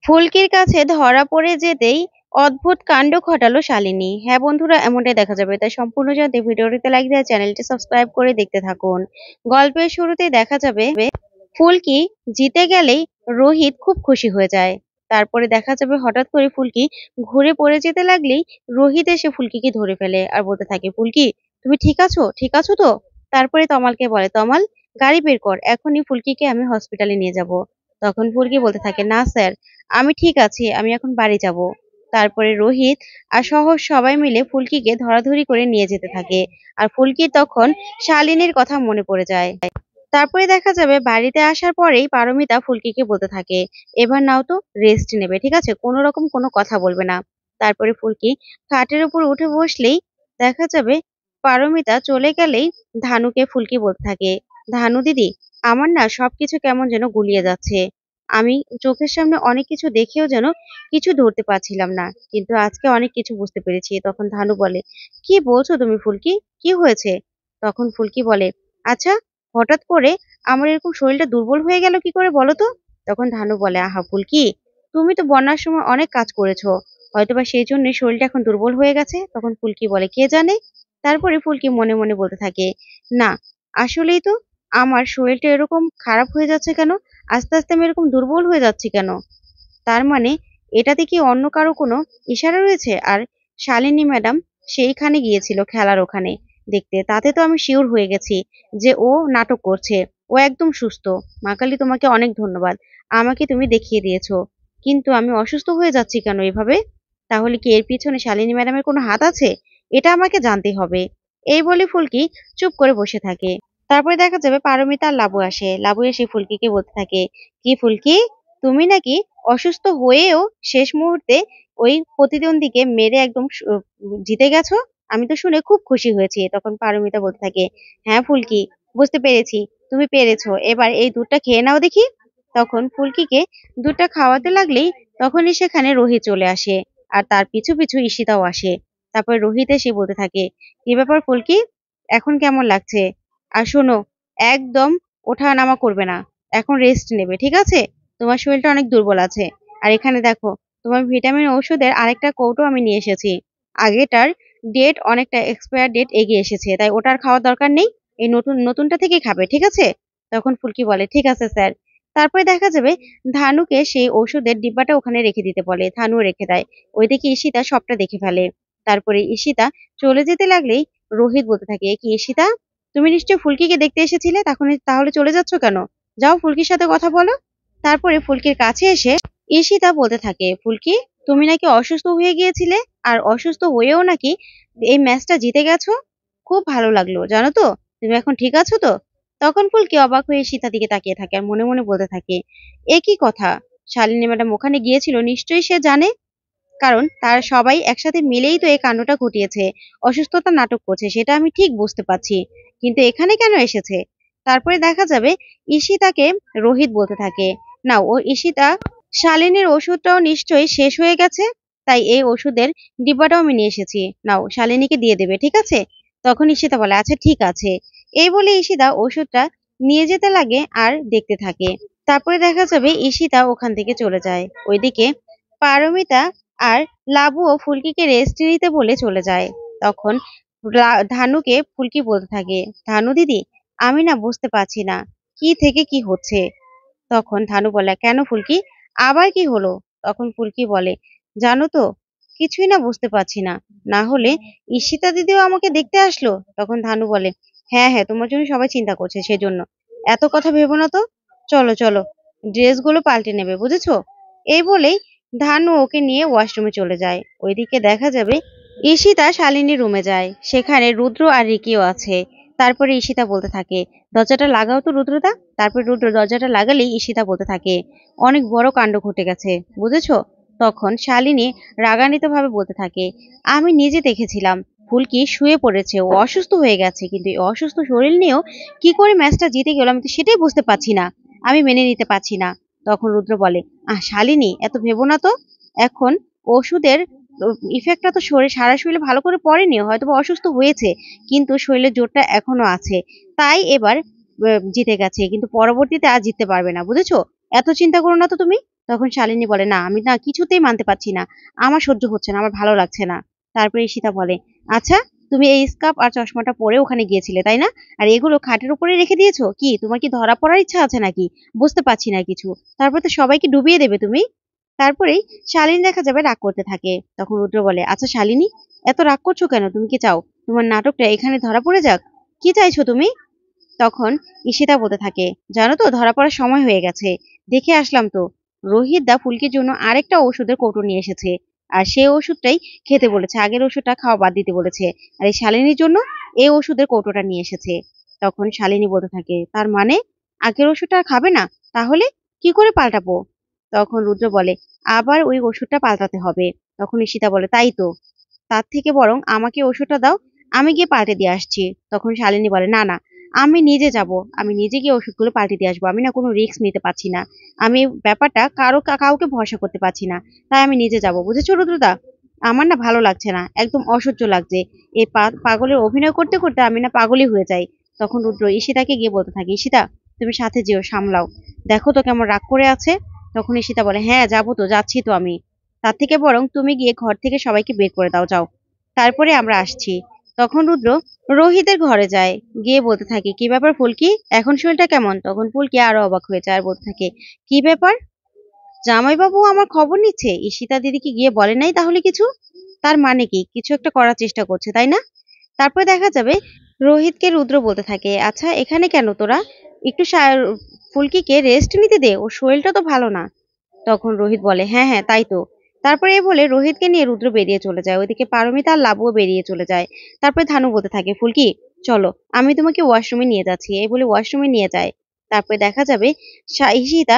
ফুলকির কাছে ধরা পড়ে যেতেই অদ্ভুত কাণ্ড ঘটালো শালিনী। হ্যাঁ বন্ধুরা, এমনটাই দেখা যাবে। তাই সম্পূর্ণ জানতে ভিডিওটিতে লাইক দিয়ে চ্যানেলটি সাবস্ক্রাইব করে দেখতে থাকুন। গল্পের শুরুতেই দেখা যাবে ফুলকি জিতে গেলেই রোহিত খুব খুশি হয়ে যায়। তারপরে দেখা যাবে হঠাৎ করে ফুলকি ঘুরে পড়ে যেতে লাগলেই রোহিত এসে ফুলকিকে ধরে ফেলে আর বলতে থাকে, ফুলকি তুমি ঠিক আছো? ঠিক আছো তো? তারপরে তমালকে বলে, তমাল গাড়ি বের কর, এখনই ফুলকিকে আমি হসপিটালে নিয়ে যাব। তখন ফুলকি বলতে থাকে, না স্যার, আমি ঠিক আছি, আমি এখন বাড়ি যাব। তারপরে রোহিত আর সহ সবাই মিলে ফুলকিকে ধরাধরি করে নিয়ে যেতে থাকে। আর ফুলকি তখন শালিনীর কথা মনে পড়ে যায়। তারপরে দেখা যাবে বাড়িতে আসার পরেই পারমিতা ফুলকিকে বলতে থাকে, এবার নাও তো, রেস্ট নেবে, ঠিক আছে, কোনো রকম কোনো কথা বলবে না। তারপরে ফুলকি খাটের উপর উঠে বসলেই দেখা যাবে পারমিতা চলে গেলেই ধানুকে ফুলকি বলতে থাকে, ধানু দিদি, আমার না সবকিছু কেমন যেন গুলিয়ে যাচ্ছে। আমি চোখের সামনে অনেক কিছু দেখেও যেন কিছু ধরতে পারছিলাম না, কিন্তু আজকে অনেক কিছু বুঝতে পেরেছি। তখন ধানু বলে, কি বলছো তুমি ফুলকি, কি হয়েছে? তখন ফুলকি বলে, আচ্ছা, হঠাৎ করে আমার এরকম শরীরটা দুর্বল হয়ে গেল কি করে বলো তো? তখন ধানু বলে, আহা ফুলকি, তুমি তো বন্যার সময় অনেক কাজ করেছো, হয়তোবা সেই জন্য শরীরটা এখন দুর্বল হয়ে গেছে। তখন ফুলকি বলে, কে জানে। তারপরে ফুলকি মনে মনে বলতে থাকে, না, আসলেই তো আমার শরীরটা এরকম খারাপ হয়ে যাচ্ছে কেন, আস্তে আস্তে আমি এরকম দুর্বল হয়ে যাচ্ছি কেন? তার মানে এটাতে কি অন্য কারো কোনো ইশারা রয়েছে? আর শালিনী ম্যাডাম সেইখানে গিয়েছিল খেলার ওখানে দেখতে, তাতে তো আমি শিওর হয়ে গেছি যে ও নাটক করছে, ও একদম সুস্থ। মা কালী, তোমাকে অনেক ধন্যবাদ, আমাকে তুমি দেখিয়ে দিয়েছো। কিন্তু আমি অসুস্থ হয়ে যাচ্ছি কেন এভাবে? তাহলে কি এর পিছনে শালিনী ম্যাডামের কোনো হাত আছে? এটা আমাকে জানতে হবে। এই বলে ফুলকি চুপ করে বসে থাকে। তারপরে দেখা যাবে পারমিতা আর লাবু আসে। লাবু এসে ফুলকিকে বলতে থাকে, কি ফুলকি, তুমি নাকি অসুস্থ হয়েও শেষ মুহূর্তে ওই প্রতিদ্বন্দ্বীকে মেরে একদম জিতে গেছো? আমি তো শুনে খুব খুশি হয়েছি। তখন পারমিতা বলতে থাকে, হ্যাঁ ফুলকি, বুঝতে পেরেছি, তুমি পেরেছো, এবার এই দুধটা খেয়ে নাও দেখি। তখন ফুলকিকে দুধটা খাওয়াতে লাগলেই তখনই সেখানে রোহিত চলে আসে। আর তার পিছু পিছু ঈশিতাও আসে। তারপর রোহিত এসে বলতে থাকে, কি ব্যাপার ফুলকি, এখন কেমন লাগছে? আর শোনো, একদম ওঠা নামা করবে না, এখন রেস্ট নেবে, ঠিক আছে? তোমার শরীরটা অনেক দুর্বল আছে। আর এখানে দেখো, তোমার ভিটামিন ওষুধের আরেকটা কৌটো আমি নিয়ে এসেছি। আগেটার ডেট অনেকটা এক্সপায়ার ডেট এগিয়ে এসেছে, তাই ওটার খাওয়ার দরকার নেই। এই নতুনটা থেকে খাবে, ঠিক আছে? তখন ফুলকি বলে, ঠিক আছে স্যার। তারপরে দেখা যাবে ধানুকে সেই ওষুধের ডিব্বাটা ওখানে রেখে দিতে বলে, ধানু রেখে দেয়। ওইদিকে ঈশিতা সবটা দেখে ফেলে। তারপরে ঈশিতা চলে যেতে লাগলেই রোহিত বলতে থাকে, "এ কি ঈশিতা, তুমি নিশ্চয়ই ফুলকিকে দেখতে এসেছিলে, তাহলে চলে যাচ্ছ কেন? যাও ফুলকির সাথে কথা বলো।" তারপরে ফুলকির কাছে এসে ঈশিতা বলতে থাকে, ফুলকি, তুমি নাকি অসুস্থ হয়ে গিয়েছিলে, আর অসুস্থ হয়েও নাকি এই ম্যাচটা জিতে গেছো। খুব ভালো লাগলো, জানো তো? তুমি এখন ঠিক আছো তো? তখন ফুলকি অবাক হয়ে ঈশিতার দিকে তাকিয়ে থাকে আর মনে মনে বলতে থাকে, এ কি কথা, শালিনী ম্যাডাম ওখানে গিয়েছিল, নিশ্চয়ই সে জানে, কারণ তারা সবাই একসাথে মিলেই তো এই কাণ্ডটা ঘটিয়েছে। অসুস্থতার নাটক করছে সেটা আমি ঠিক বুঝতে পারছি, কিন্তু এখানে কেন এসেছে? তারপরে দেখা যাবে ঈশিতাকে রোহিত বলতে থাকে, না, ও ঈশিতা, শালিনীর ওষুধটাও নিশ্চয়ই শেষ হয়ে গেছে, তাই এই ওষুধের ডিব্বাটাও আমি নিয়ে এসেছি, নাও শালিনীকে দিয়ে দেবে, ঠিক আছে? তখন ঈশিতা বলে, আচ্ছা ঠিক আছে। এই বলে ঈশিতা ওষুধটা নিয়ে যেতে লাগে আর দেখতে থাকে। তারপরে দেখা যাবে ঈশিতা ওখান থেকে চলে যায়। ওইদিকে পারমিতা আর লাবু ও ফুলকিকে রেস্ট নিতে বলে চলে যায়। তখন ধানুকে ফুলকি বলতে থাকে, ধানু দিদি, আমি না বুঝতে পারছি না কি থেকে কি হচ্ছে। তখন ধানু বলে, কেন ফুলকি, আবার কি হলো? তখন ফুলকি বলে, জানো তো, কিছুই না বুঝতে পারছি না, না হলে ঈশিতা দিদিও আমাকে দেখতে আসলো। তখন ধানু বলে, হ্যাঁ হ্যাঁ, তোমার জন্য সবাই চিন্তা করছে, সেজন্য এত কথা ভেবো না তো, চলো চলো, ড্রেসগুলো পাল্টে নেবে, বুঝেছো? এই বলেই ধানু ওকে নিয়ে ওয়াশরুমে চলে যায়। ওইদিকে দেখা যাবে ঈশিতা শালিনীর রুমে যায়, সেখানে রুদ্র আর রিকিও আছে। তারপরে ঈশিতা বলতে থাকে, দরজাটা লাগাও তো রুদ্রদা। তারপর রুদ্র দরজাটা লাগালেই ঈশিতা বলতে থাকে, অনেক বড় কাণ্ড ঘটে গেছে, বুঝেছো? তখন শালিনী রাগান্বিত ভাবে বলতে থাকে, আমি নিজে দেখেছিলাম ফুলকি শুয়ে পড়েছে, ও অসুস্থ হয়ে গেছে, কিন্তু এই অসুস্থ শরীর নিয়েও কি করে ম্যাচটা জিতে গেল আমি তো সেটাই বুঝতে পারছি না, আমি মেনে নিতে পারছি না। তখন রুদ্র বলে, শালিনী, এত ভেবো না তো, এখন ওষুধের ইফেক্টটা তো সারা শরীরে ভালো করে পড়েনি, হয়তো বা অসুস্থ হয়েছে, কিন্তু শরীরের জোরটা এখনো আছে, তাই এবার জিতে গেছে, কিন্তু পরবর্তীতে আর জিততে পারবে না, বুঝেছো? এত চিন্তা করো না তো তুমি। তখন শালিনী বলে, না আমি না কিছুতেই মানতে পারছি না, আমার সহ্য হচ্ছে না, আমার ভালো লাগছে না। তারপরে ঈশিতা বলে, আচ্ছা তুমি এই স্কার্ফ আর চশমাটা পরে ওখানে গিয়েছিলে তাই না? আর এগুলো খাটের উপরে রেখে দিয়েছো, কি তোমার কি ধরা পড়ার ইচ্ছা আছে নাকি? বুঝতে পারছি না কিছু। তারপর তো সবাইকে ডুবিয়ে দেবে তুমি। তারপরেই শালিনী দেখা যাবে রাগ করতে থাকে। তখন রুদ্র বলে, আচ্ছা শালিনী, এত রাগ করছো কেন? তুমি কি চাও তোমার নাটকটা এখানে ধরা পড়ে যাক? কি চাইছো তুমি? তখন ঈশিতা বলতে থাকে, জানো তো ধরা পড়ার সময় হয়ে গেছে, দেখে আসলাম তো, রোহিত দা ফুলকির জন্য আরেকটা ওষুধের কৌটো নিয়ে এসেছে, আর সেই ওষুধটাই খেতে বলেছে, আগের ওষুধটা খাওয়া বাদ দিতে বলেছে, আর এই শালিনীর জন্য এই ওষুধের কৌটোটা নিয়ে এসেছে। তখন শালিনী বলতে থাকে, তার মানে আগের ওষুধটা আর খাবে না? তাহলে কি করে পাল্টাবো? তখন রুদ্র বলে, আবার ওই ওষুধটা পাল্টাতে হবে। তখন ঈশিতা বলে, তাই তো, তার থেকে বরং আমাকে ওষুধটা দাও, আমি গিয়ে পাল্টে দিয়ে আসছি। তখন শালিনী বলে, না না, আমি নিজে যাব, আমি নিজে গিয়ে ওষুধগুলো পাল্টে দিয়ে আসবো, আমি না কোনো রিস্ক নিতে পারছি না, আমি ব্যাপারটা কাউকে ভরসা করতে পারছি না, তাই আমি নিজে যাব, বুঝেছো রুদ্রদা? আমার না ভালো লাগছে না, একদম অসহ্য লাগছে, এই পাগলের অভিনয় করতে করতে আমি না পাগলই হয়ে যাই। তখন রুদ্র ঈশিতাকে গিয়ে বলতে থাকে, ঈশিতা তুমি সাথে যেও, সামলাও, দেখো তো কেমন রাগ করে আছে। তখন ঈশিতা বলে, হ্যাঁ যাবো তো, যাচ্ছি তো আমি, তার থেকে বরং তুমি গিয়ে ঘর থেকে সবাইকে বের করে দাও, যাও, তারপরে আমরা আসছি। তখন রুদ্র রোহিতের ঘরে যায়, গিয়ে বলতে থাকে, কি ব্যাপার ফুলকি, এখন শরীরটা কেমন? তখন ফুলকি আরো অবাক হয়ে যায় আর বলতে থাকে, কি ব্যাপার, জামাইবাবু আমার খবর নিচ্ছে, ঈশিতা দিদিকে গিয়ে বলে নাই তাহলে কিছু? তার মানে কি কিছু একটা করার চেষ্টা করছে তাই না? তারপরে দেখা যাবে রোহিতকে রুদ্র বলতে থাকে, আচ্ছা এখানে কেন তোরা, একটু ফুলকিকে রেস্ট নিতে দে, ওর শরীরটা তো ভালো না। তখন রোহিত বলে, হ্যাঁ হ্যাঁ তাই তো। তারপরে এই বলে রোহিতকে নিয়ে রুদ্র বেরিয়ে চলে যায়, ওইদিকে পারমিতা আর লাবুও বেরিয়ে চলে যায়। তারপরে ধানু বলতে থাকে, ফুলকি চলো, আমি তোমাকে ওয়াশরুমে নিয়ে যাচ্ছি, এই বলে ওয়াশরুমে নিয়ে যায়। তারপরে দেখা যাবে ঈশিতা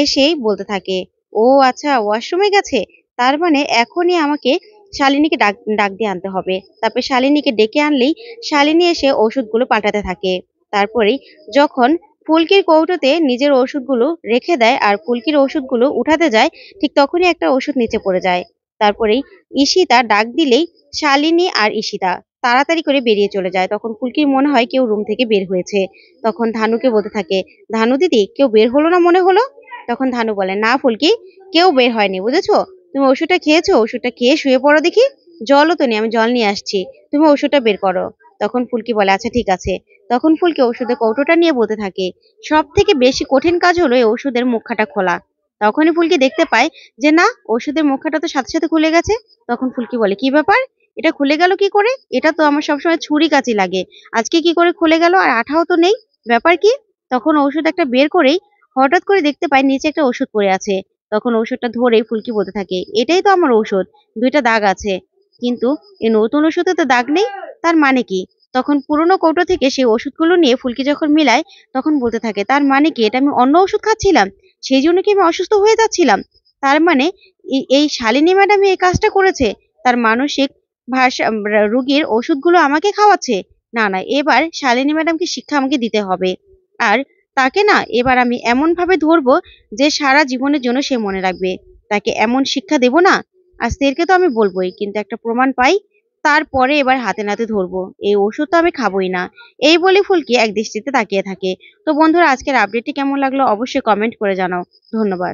এসেই বলতে থাকে, ও আচ্ছা ওয়াশরুমে গেছে, তার মানে এখনই আমাকে শালিনীকে ডাক ডাক দিয়ে আনতে হবে। তারপরে শালিনীকে ডেকে আনলেই শালিনী এসে ওষুধগুলো পাল্টাতে থাকে। তারপরেই যখন ফুলকির কৌটোতে নিজের ওষুধগুলো রেখে দেয় আর ফুলকির ওষুধগুলো উঠাতে যায়, ঠিক তখনই একটা ওষুধ নিচে পড়ে যায়। তারপরেই ঈশিতা ডাক দিলেই শালিনী আর ঈশিতা তাড়াতাড়ি করে বেরিয়ে চলে যায়। তখন ফুলকির মনে হয় কেউ রুম থেকে বের হয়েছে। তখন ধানুকে বলতে থাকে, ধানু দিদি কেউ বের হলো না মনে হলো? তখন ধানু বলে, না ফুলকি, কেউ বের হয়নি বুঝেছো, তুমি ওষুধটা খেয়েছো, ওষুধটা খেয়ে শুয়ে পড়ো দেখি, জলও তো নেই, আমি জল নিয়ে আসছি, তুমি ওষুধটা বের করো। তখন ফুলকি বলে, আচ্ছা ঠিক আছে। তখন ফুলকি ওষুধের কৌটোটা নিয়ে বলতে থাকে, সব থেকে বেশি কঠিন কাজ হলো এই ওষুধের মুখখাটা খোলা। তখনই ফুলকি দেখতে পায় যে না, ওষুধের মুখখাটা তো সাথে সাথে খুলে গেছে। তখন ফুলকি বলে, কি ব্যাপার, এটা খুলে গেল কি করে? এটা তো আমার সবসময় ছুরি কাচি লাগে, আজকে কি করে খুলে গেল, আর আঠাও তো নেই, ব্যাপার কি? তখন ওষুধ একটা বের করেই হঠাৎ করে দেখতে পায় নিচে একটা ওষুধ পড়ে আছে। তখন ওষুধটা ধরেই ফুলকি বলতে থাকে, এটাই তো আমার ঔষধ, দুইটা দাগ আছে, কিন্তু এই নতুন ওষুধে তো দাগ নেই, তার মানে কি? তখন পুরোনো কৌটো থেকে সেই ওষুধগুলো নিয়ে ফুলকি যখন মিলায়, তখন বলতে থাকে, তার মানে কি এটা আমি অন্য ওষুধ খাচ্ছিলাম, সেই জন্য কি আমি অসুস্থ হয়ে যাচ্ছিলাম? তার মানে এই শালিনী ম্যাডাম এই কাজটা করেছে, তার মানসিক ভাষা রুগীর ওষুধগুলো আমাকে খাওয়াচ্ছে। না না, এবার শালিনী ম্যাডামকে শিক্ষা আমাকে দিতে হবে। আর তাকে না এবার আমি এমন ভাবে ধরবো যে সারা জীবনের জন্য সে মনে রাখবে। তাকে এমন শিক্ষা দেব না, আর স্যারকে তো আমি বলবোই, কিন্তু একটা প্রমাণ পাই, তারপরে এবার হাতে নাতে ধরবো, এই ওষুধ তো আমি খাবোই না। এই বলে ফুলকি এক দৃষ্টিতে তাকিয়ে থাকে। তো বন্ধুরা, আজকের আপডেটটি কেমন লাগলো অবশ্যই কমেন্ট করে জানাও। ধন্যবাদ।